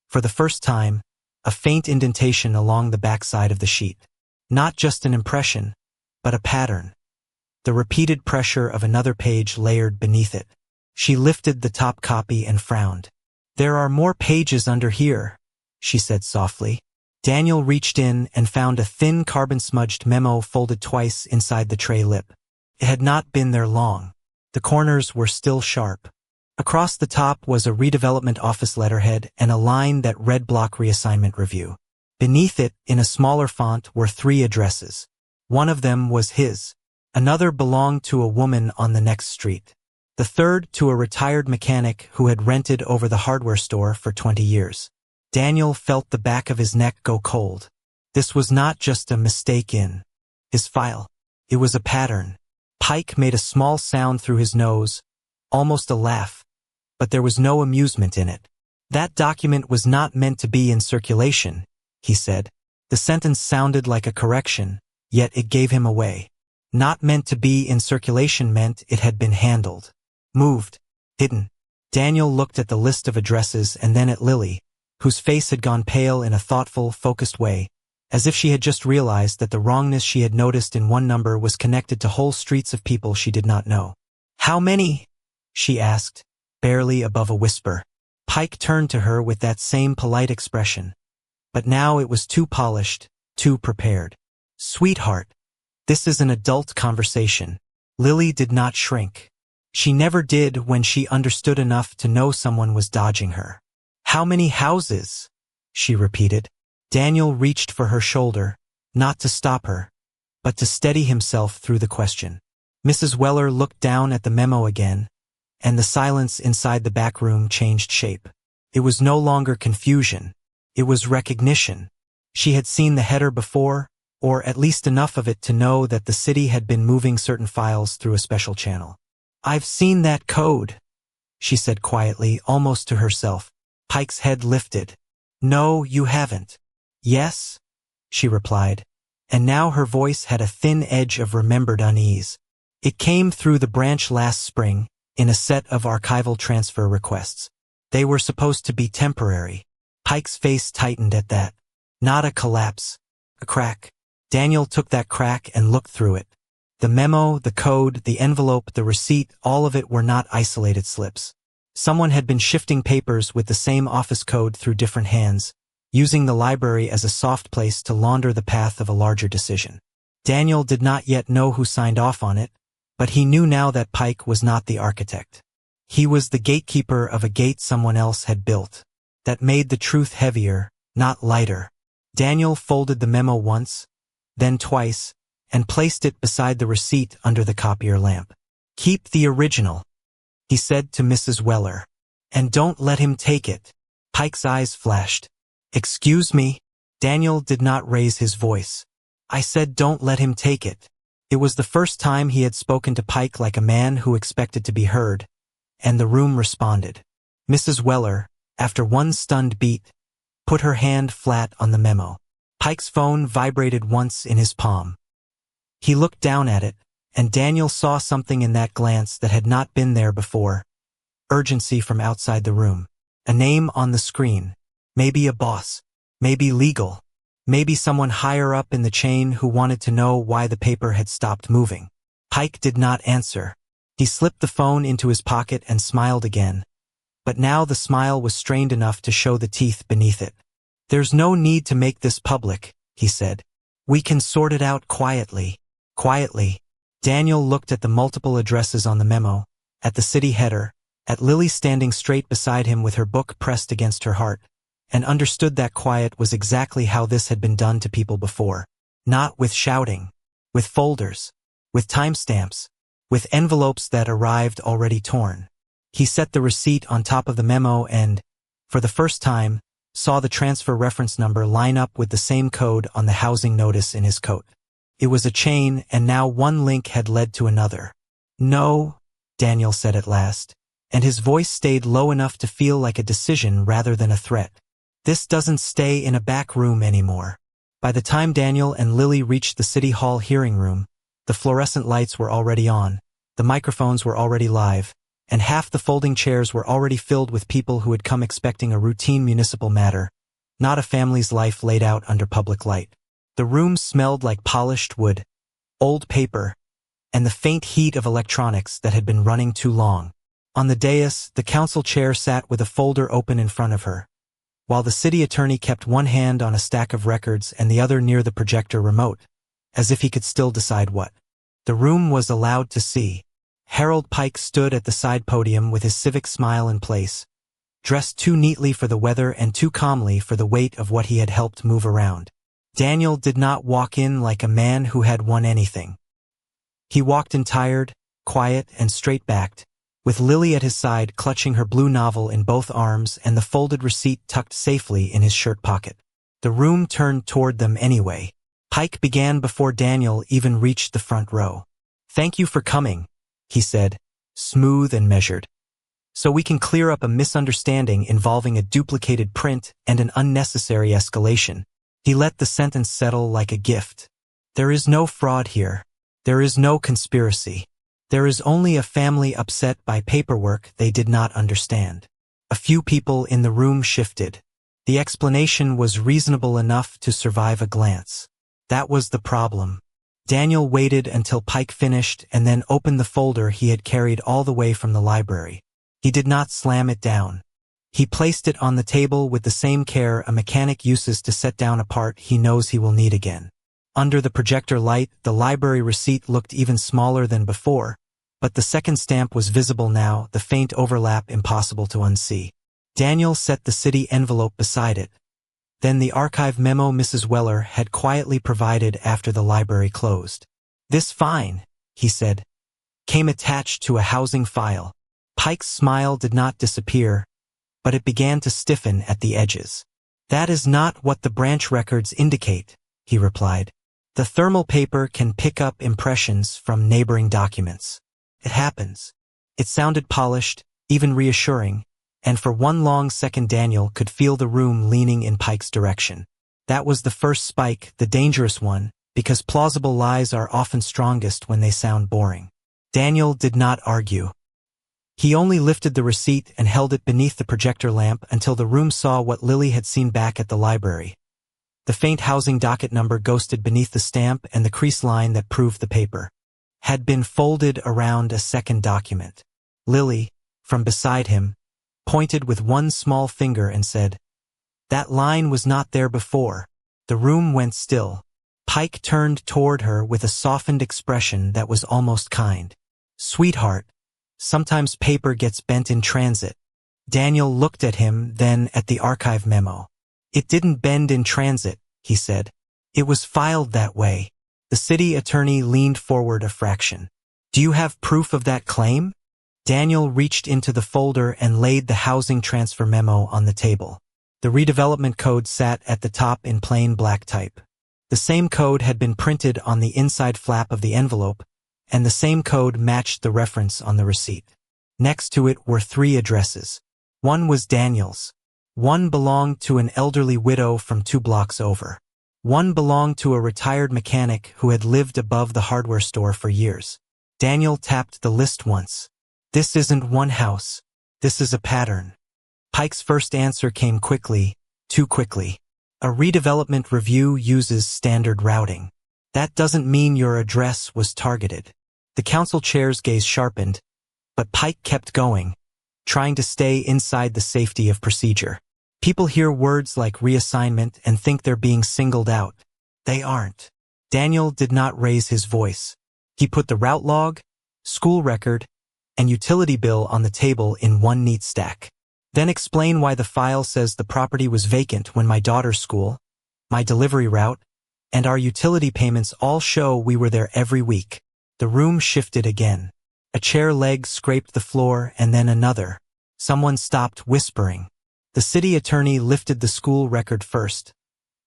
A: for the first time, a faint indentation along the backside of the sheet. Not just an impression, but a pattern. The repeated pressure of another page layered beneath it. She lifted the top copy and frowned. "There are more pages under here," she said softly. Daniel reached in and found a thin carbon-smudged memo folded twice inside the tray lip. It had not been there long. The corners were still sharp. Across the top was a redevelopment office letterhead and a line that read block reassignment review. Beneath it, in a smaller font, were 3 addresses. One of them was his. Another belonged to a woman on the next street. The third to a retired mechanic who had rented over the hardware store for 20 years. Daniel felt the back of his neck go cold. This was not just a mistake in his file. It was a pattern. Pike made a small sound through his nose, almost a laugh, but there was no amusement in it. "That document was not meant to be in circulation," he said. The sentence sounded like a correction, yet it gave him away. Not meant to be in circulation meant it had been handled. Moved. Hidden. Daniel looked at the list of addresses and then at Lily, whose face had gone pale in a thoughtful, focused way, as if she had just realized that the wrongness she had noticed in one number was connected to whole streets of people she did not know. "How many?" she asked, barely above a whisper. Pike turned to her with that same polite expression, but now it was too polished, too prepared. "Sweetheart, this is an adult conversation." Lily did not shrink. She never did when she understood enough to know someone was dodging her. "How many houses?" she repeated. Daniel reached for her shoulder, not to stop her, but to steady himself through the question. Mrs. Weller looked down at the memo again, and the silence inside the back room changed shape. It was no longer confusion. It was recognition. She had seen the header before, or at least enough of it to know that the city had been moving certain files through a special channel. "I've seen that code," she said quietly, almost to herself. Pike's head lifted. "No, you haven't." "Yes," she replied, and now her voice had a thin edge of remembered unease. "It came through the branch last spring, in a set of archival transfer requests. They were supposed to be temporary." Pike's face tightened at that. Not a collapse. A crack. Daniel took that crack and looked through it. The memo, the code, the envelope, the receipt, all of it were not isolated slips. Someone had been shifting papers with the same office code through different hands, using the library as a soft place to launder the path of a larger decision. Daniel did not yet know who signed off on it, but he knew now that Pike was not the architect. He was the gatekeeper of a gate someone else had built. That made the truth heavier, not lighter. Daniel folded the memo once, then twice, and placed it beside the receipt under the copier lamp. "Keep the original," he said to Mrs. Weller, "and don't let him take it." Pike's eyes flashed. "Excuse me?" Daniel did not raise his voice. "I said don't let him take it." It was the first time he had spoken to Pike like a man who expected to be heard, and the room responded. Mrs. Weller, after one stunned beat, put her hand flat on the memo. Pike's phone vibrated once in his palm. He looked down at it, and Daniel saw something in that glance that had not been there before. Urgency from outside the room. A name on the screen. Maybe a boss. Maybe legal. Maybe someone higher up in the chain who wanted to know why the paper had stopped moving. Pike did not answer. He slipped the phone into his pocket and smiled again. But now the smile was strained enough to show the teeth beneath it. "There's no need to make this public," he said. "We can sort it out quietly." Quietly. Daniel looked at the multiple addresses on the memo, at the city header, at Lily standing straight beside him with her book pressed against her heart, and understood that quiet was exactly how this had been done to people before. Not with shouting. With folders. With timestamps. With envelopes that arrived already torn. He set the receipt on top of the memo and, for the first time, saw the transfer reference number line up with the same code on the housing notice in his coat. It was a chain, and now one link had led to another. "No," Daniel said at last, and his voice stayed low enough to feel like a decision rather than a threat. This doesn't stay in a back room anymore. By the time Daniel and Lily reached the City Hall hearing room, the fluorescent lights were already on, the microphones were already live, and half the folding chairs were already filled with people who had come expecting a routine municipal matter, not a family's life laid out under public light. The room smelled like polished wood, old paper, and the faint heat of electronics that had been running too long. On the dais, the council chair sat with a folder open in front of her, while the city attorney kept one hand on a stack of records and the other near the projector remote, as if he could still decide what. The room was allowed to see. Harold Pike stood at the side podium with his civic smile in place, dressed too neatly for the weather and too calmly for the weight of what he had helped move around. Daniel did not walk in like a man who had won anything. He walked in tired, quiet, and straight-backed, with Lily at his side clutching her blue novel in both arms and the folded receipt tucked safely in his shirt pocket. The room turned toward them anyway. Pike began before Daniel even reached the front row. "Thank you for coming," he said, smooth and measured. "So we can clear up a misunderstanding involving a duplicated print and an unnecessary escalation." He let the sentence settle like a gift. "There is no fraud here. There is no conspiracy. There is only a family upset by paperwork they did not understand." A few people in the room shifted. The explanation was reasonable enough to survive a glance. That was the problem. Daniel waited until Pike finished and then opened the folder he had carried all the way from the library. He did not slam it down. He placed it on the table with the same care a mechanic uses to set down a part he knows he will need again. Under the projector light, the library receipt looked even smaller than before, but the second stamp was visible now, the faint overlap impossible to unsee. Daniel set the city envelope beside it. Then the archive memo Mrs. Weller had quietly provided after the library closed. "This fine," he said, "came attached to a housing file." Pike's smile did not disappear, but it began to stiffen at the edges. "That is not what the branch records indicate," he replied. "The thermal paper can pick up impressions from neighboring documents. It happens." It sounded polished, even reassuring, and for one long second Daniel could feel the room leaning in Pike's direction. That was the first spike, the dangerous one, because plausible lies are often strongest when they sound boring. Daniel did not argue. He only lifted the receipt and held it beneath the projector lamp until the room saw what Lily had seen back at the library. The faint housing docket number ghosted beneath the stamp, and the crease line that proved the paper had been folded around a second document. Lily, from beside him, pointed with one small finger and said, "That line was not there before." The room went still. Pike turned toward her with a softened expression that was almost kind. "Sweetheart, sometimes paper gets bent in transit." Daniel looked at him, then at the archive memo. "It didn't bend in transit," he said. "It was filed that way." The city attorney leaned forward a fraction. "Do you have proof of that claim?" Daniel reached into the folder and laid the housing transfer memo on the table. The redevelopment code sat at the top in plain black type. The same code had been printed on the inside flap of the envelope, and the same code matched the reference on the receipt. Next to it were 3 addresses. One was Daniel's. One belonged to an elderly widow from 2 blocks over. One belonged to a retired mechanic who had lived above the hardware store for years. Daniel tapped the list once. "This isn't one house. This is a pattern." Pike's first answer came quickly, too quickly. "A redevelopment review uses standard routing. That doesn't mean your address was targeted." The council chair's gaze sharpened, but Pike kept going, trying to stay inside the safety of procedure. People hear words like reassignment and think they're being singled out. They aren't. Daniel did not raise his voice. He put the route log, school record, and utility bill on the table in one neat stack. "Then explain why the file says the property was vacant when my daughter's school, my delivery route, and our utility payments all show we were there every week." The room shifted again. A chair leg scraped the floor and then another. Someone stopped whispering. The city attorney lifted the school record first,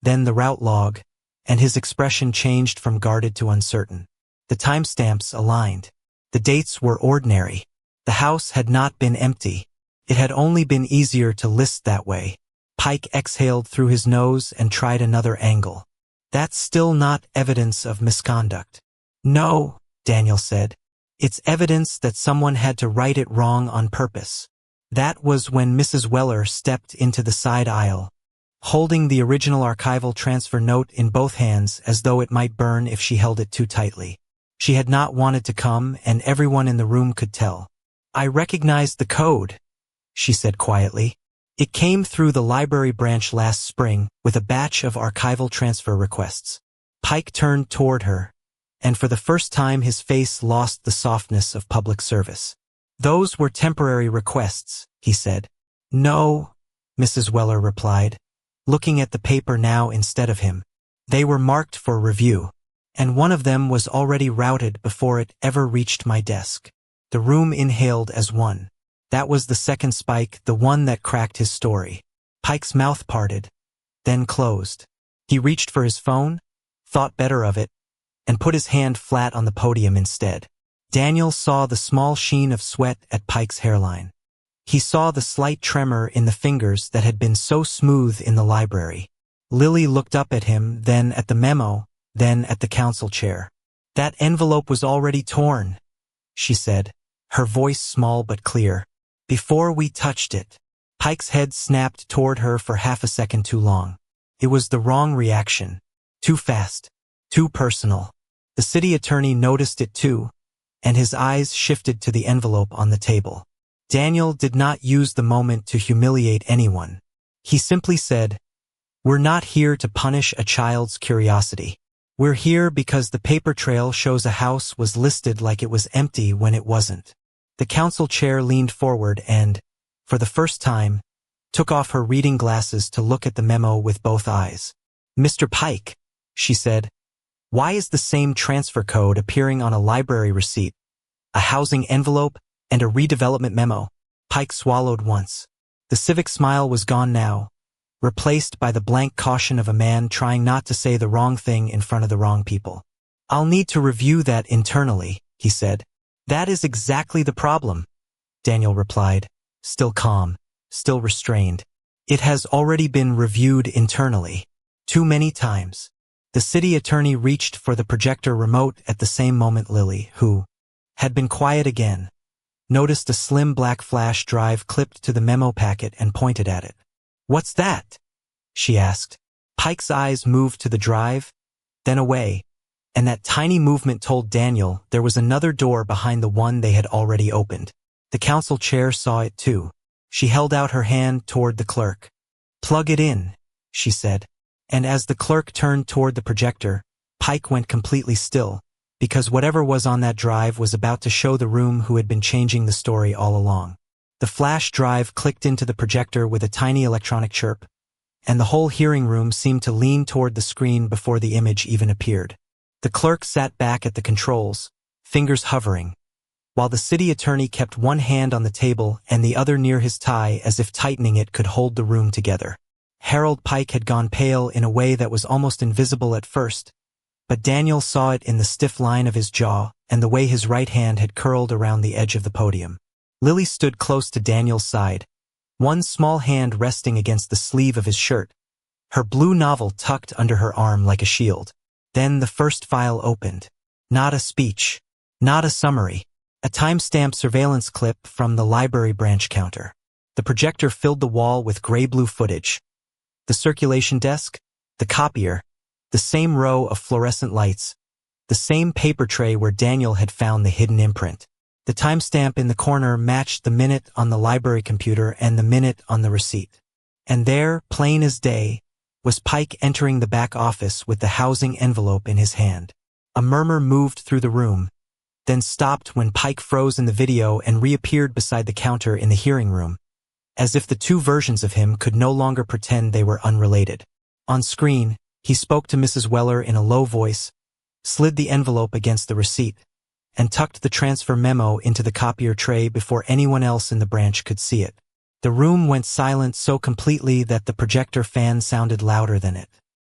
A: then the route log, and his expression changed from guarded to uncertain. The timestamps aligned. The dates were ordinary. The house had not been empty. It had only been easier to list that way. Pike exhaled through his nose and tried another angle. That's still not evidence of misconduct. No, Daniel said. It's evidence that someone had to write it wrong on purpose. That was when Mrs. Weller stepped into the side aisle, holding the original archival transfer note in both hands as though it might burn if she held it too tightly. She had not wanted to come, and everyone in the room could tell. I recognized the code, she said quietly. It came through the library branch last spring with a batch of archival transfer requests. Pike turned toward her, and for the first time his face lost the softness of public service. Those were temporary requests, he said. No, Mrs. Weller replied, looking at the paper now instead of him. They were marked for review, and one of them was already routed before it ever reached my desk. The room inhaled as one. That was the second spike, the one that cracked his story. Pike's mouth parted, then closed. He reached for his phone, thought better of it, and put his hand flat on the podium instead. Daniel saw the small sheen of sweat at Pike's hairline. He saw the slight tremor in the fingers that had been so smooth in the library. Lily looked up at him, then at the memo, then at the council chair. That envelope was already torn, she said, her voice small but clear. Before we touched it. Pike's head snapped toward her for half a second too long. It was the wrong reaction. Too fast. Too personal. The city attorney noticed it too, and his eyes shifted to the envelope on the table. Daniel did not use the moment to humiliate anyone. He simply said, "We're not here to punish a child's curiosity. We're here because the paper trail shows a house was listed like it was empty when it wasn't." The council chair leaned forward and, for the first time, took off her reading glasses to look at the memo with both eyes. "Mr. Pike," she said, "why is the same transfer code appearing on a library receipt, a housing envelope, and a redevelopment memo?" Pike swallowed once. The civic smile was gone now, replaced by the blank caution of a man trying not to say the wrong thing in front of the wrong people. "I'll need to review that internally," he said. "That is exactly the problem," Daniel replied, still calm, still restrained. "It has already been reviewed internally. Too many times." The city attorney reached for the projector remote at the same moment. Lily, who had been quiet again, noticed a slim black flash drive clipped to the memo packet and pointed at it. "What's that?" she asked. Pike's eyes moved to the drive, then away, and that tiny movement told Daniel there was another door behind the one they had already opened. The council chair saw it too. She held out her hand toward the clerk. "Plug it in," she said. And as the clerk turned toward the projector, Pike went completely still, because whatever was on that drive was about to show the room who had been changing the story all along. The flash drive clicked into the projector with a tiny electronic chirp, and the whole hearing room seemed to lean toward the screen before the image even appeared. The clerk sat back at the controls, fingers hovering, while the city attorney kept one hand on the table and the other near his tie as if tightening it could hold the room together. Harold Pike had gone pale in a way that was almost invisible at first, but Daniel saw it in the stiff line of his jaw and the way his right hand had curled around the edge of the podium. Lily stood close to Daniel's side, one small hand resting against the sleeve of his shirt, her blue novel tucked under her arm like a shield. Then the first file opened. Not a speech, not a summary, a time-stamped surveillance clip from the library branch counter. The projector filled the wall with gray-blue footage. The circulation desk, the copier, the same row of fluorescent lights, the same paper tray where Daniel had found the hidden imprint. The timestamp in the corner matched the minute on the library computer and the minute on the receipt. And there, plain as day, was Pike entering the back office with the housing envelope in his hand. A murmur moved through the room, then stopped when Pike froze in the video and reappeared beside the counter in the hearing room, as if the two versions of him could no longer pretend they were unrelated. On screen, he spoke to Mrs. Weller in a low voice, slid the envelope against the receipt, and tucked the transfer memo into the copier tray before anyone else in the branch could see it. The room went silent so completely that the projector fan sounded louder than it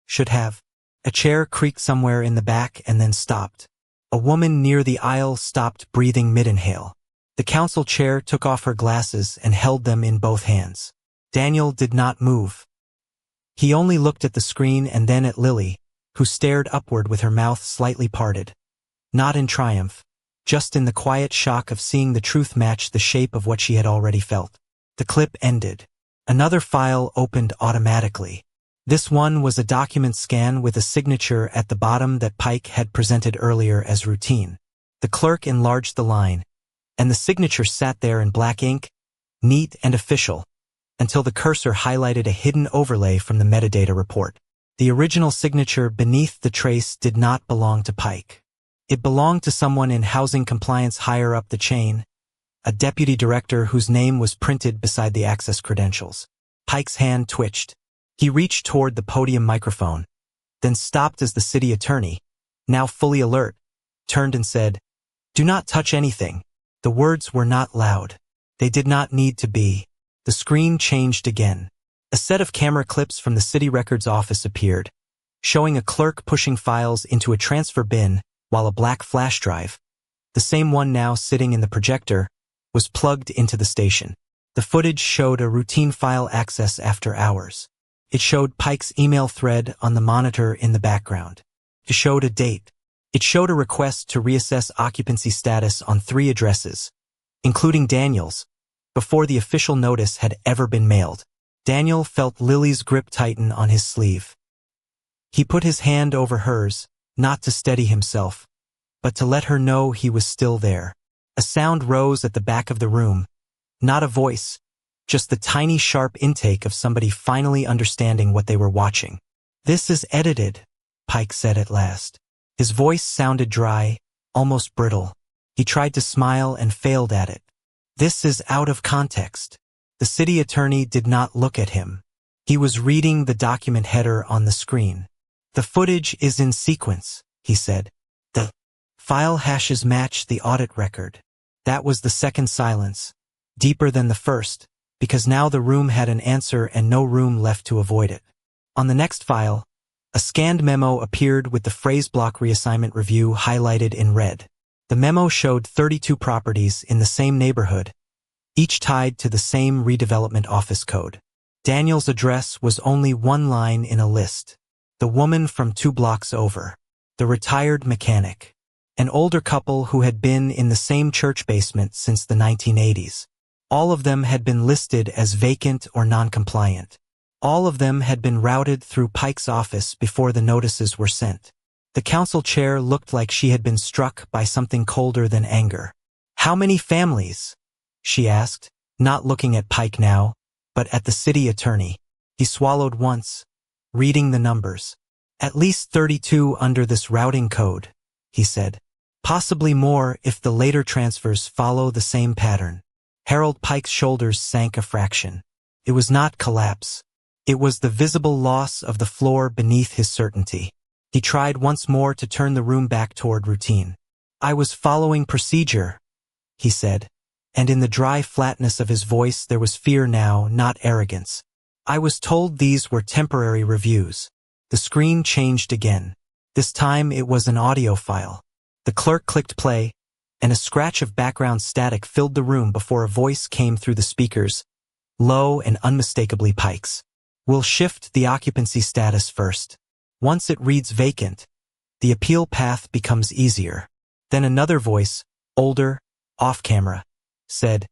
A: should have. A chair creaked somewhere in the back and then stopped. A woman near the aisle stopped breathing mid-inhale. The council chair took off her glasses and held them in both hands. Daniel did not move. He only looked at the screen and then at Lily, who stared upward with her mouth slightly parted. Not in triumph, just in the quiet shock of seeing the truth match the shape of what she had already felt. The clip ended. Another file opened automatically. This one was a document scan with a signature at the bottom that Pike had presented earlier as routine. The clerk enlarged the line, and the signature sat there in black ink, neat and official, until the cursor highlighted a hidden overlay from the metadata report. The original signature beneath the trace did not belong to Pike. It belonged to someone in housing compliance higher up the chain, a deputy director whose name was printed beside the access credentials. Pike's hand twitched. He reached toward the podium microphone, then stopped as the city attorney, now fully alert, turned and said, "Do not touch anything." The words were not loud. They did not need to be. The screen changed again. A set of camera clips from the city records office appeared, showing a clerk pushing files into a transfer bin while a black flash drive, the same one now sitting in the projector, was plugged into the station. The footage showed a routine file access after hours. It showed Pike's email thread on the monitor in the background. It showed a date. It showed a request to reassess occupancy status on 3 addresses, including Daniel's, before the official notice had ever been mailed. Daniel felt Lily's grip tighten on his sleeve. He put his hand over hers, not to steady himself, but to let her know he was still there. A sound rose at the back of the room, not a voice, just the tiny sharp intake of somebody finally understanding what they were watching. "This is edited," Pike said at last. His voice sounded dry, almost brittle. He tried to smile and failed at it. "This is out of context." The city attorney did not look at him. He was reading the document header on the screen. "The footage is in sequence," he said. "The file hashes match the audit record." That was the second silence, deeper than the first, because now the room had an answer and no room left to avoid it. On the next file, a scanned memo appeared with the phrase block reassignment review highlighted in red. The memo showed 32 properties in the same neighborhood, each tied to the same redevelopment office code. Daniel's address was only one line in a list. The woman from 2 blocks over. The retired mechanic. An older couple who had been in the same church basement since the 1980s. All of them had been listed as vacant or non-compliant. All of them had been routed through Pike's office before the notices were sent. The council chair looked like she had been struck by something colder than anger. "How many families?" she asked, not looking at Pike now, but at the city attorney. He swallowed once, reading the numbers. "At least 32 under this routing code," he said. "Possibly more if the later transfers follow the same pattern." Harold Pike's shoulders sank a fraction. It was not collapse. It was the visible loss of the floor beneath his certainty. He tried once more to turn the room back toward routine. "I was following procedure," he said, and in the dry flatness of his voice there was fear now, not arrogance. "I was told these were temporary reviews." The screen changed again. This time it was an audio file. The clerk clicked play, and a scratch of background static filled the room before a voice came through the speakers, low and unmistakably Pike's. "We'll shift the occupancy status first. Once it reads vacant, the appeal path becomes easier." Then another voice, older, off-camera, said,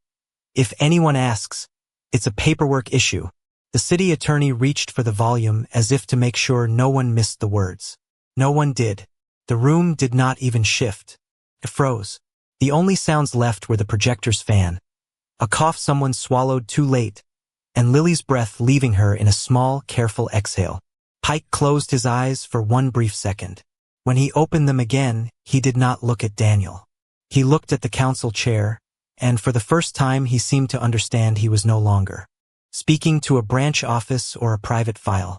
A: "If anyone asks, it's a paperwork issue." The city attorney reached for the volume as if to make sure no one missed the words. No one did. The room did not even shift. It froze. The only sounds left were the projector's fan, a cough someone swallowed too late, and Lily's breath leaving her in a small, careful exhale. Pike closed his eyes for one brief second. When he opened them again, he did not look at Daniel. He looked at the council chair, and for the first time he seemed to understand he was no longer speaking to a branch office or a private file.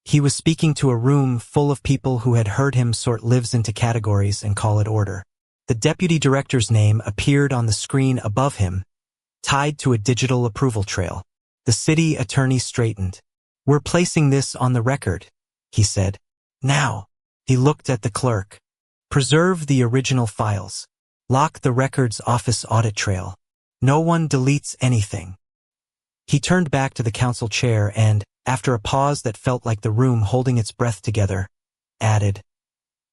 A: He was speaking to a room full of people who had heard him sort lives into categories and call it order. The deputy director's name appeared on the screen above him, tied to a digital approval trail. The city attorney straightened. "We're placing this on the record," he said. "Now." He looked at the clerk. "Preserve the original files. Lock the records office audit trail." No one deletes anything. He turned back to the council chair and, after a pause that felt like the room holding its breath together, added,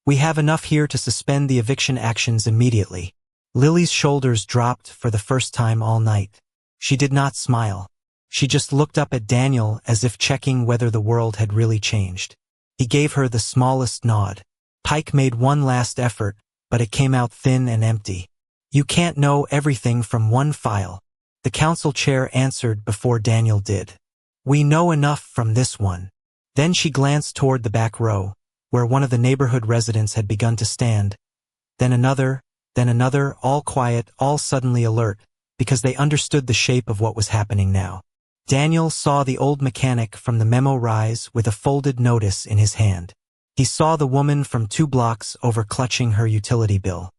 A: "We have enough here to suspend the eviction actions immediately." Lily's shoulders dropped for the first time all night. She did not smile. She just looked up at Daniel as if checking whether the world had really changed. He gave her the smallest nod. Pike made one last effort, but it came out thin and empty. "You can't know everything from one file." The council chair answered before Daniel did. "We know enough from this one." Then she glanced toward the back row, where one of the neighborhood residents had begun to stand. Then another, all quiet, all suddenly alert, because they understood the shape of what was happening now. Daniel saw the old mechanic from the memo rise with a folded notice in his hand. He saw the woman from 2 blocks over clutching her utility bill.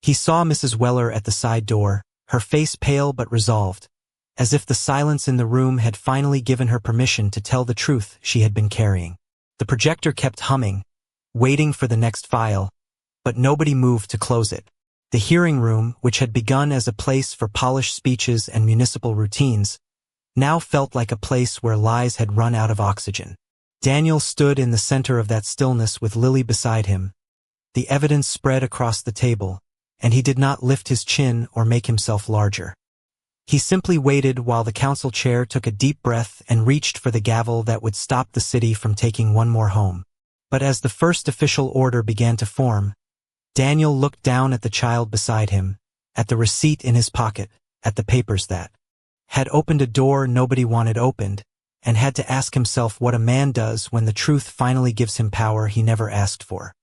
A: He saw Mrs. Weller at the side door, her face pale but resolved, as if the silence in the room had finally given her permission to tell the truth she had been carrying. The projector kept humming, waiting for the next file, but nobody moved to close it. The hearing room, which had begun as a place for polished speeches and municipal routines, now felt like a place where lies had run out of oxygen. Daniel stood in the center of that stillness with Lily beside him. The evidence spread across the table, and he did not lift his chin or make himself larger. He simply waited while the council chair took a deep breath and reached for the gavel that would stop the city from taking one more home. But as the first official order began to form, Daniel looked down at the child beside him, at the receipt in his pocket, at the papers that had opened a door nobody wanted opened, and had to ask himself what a man does when the truth finally gives him power he never asked for.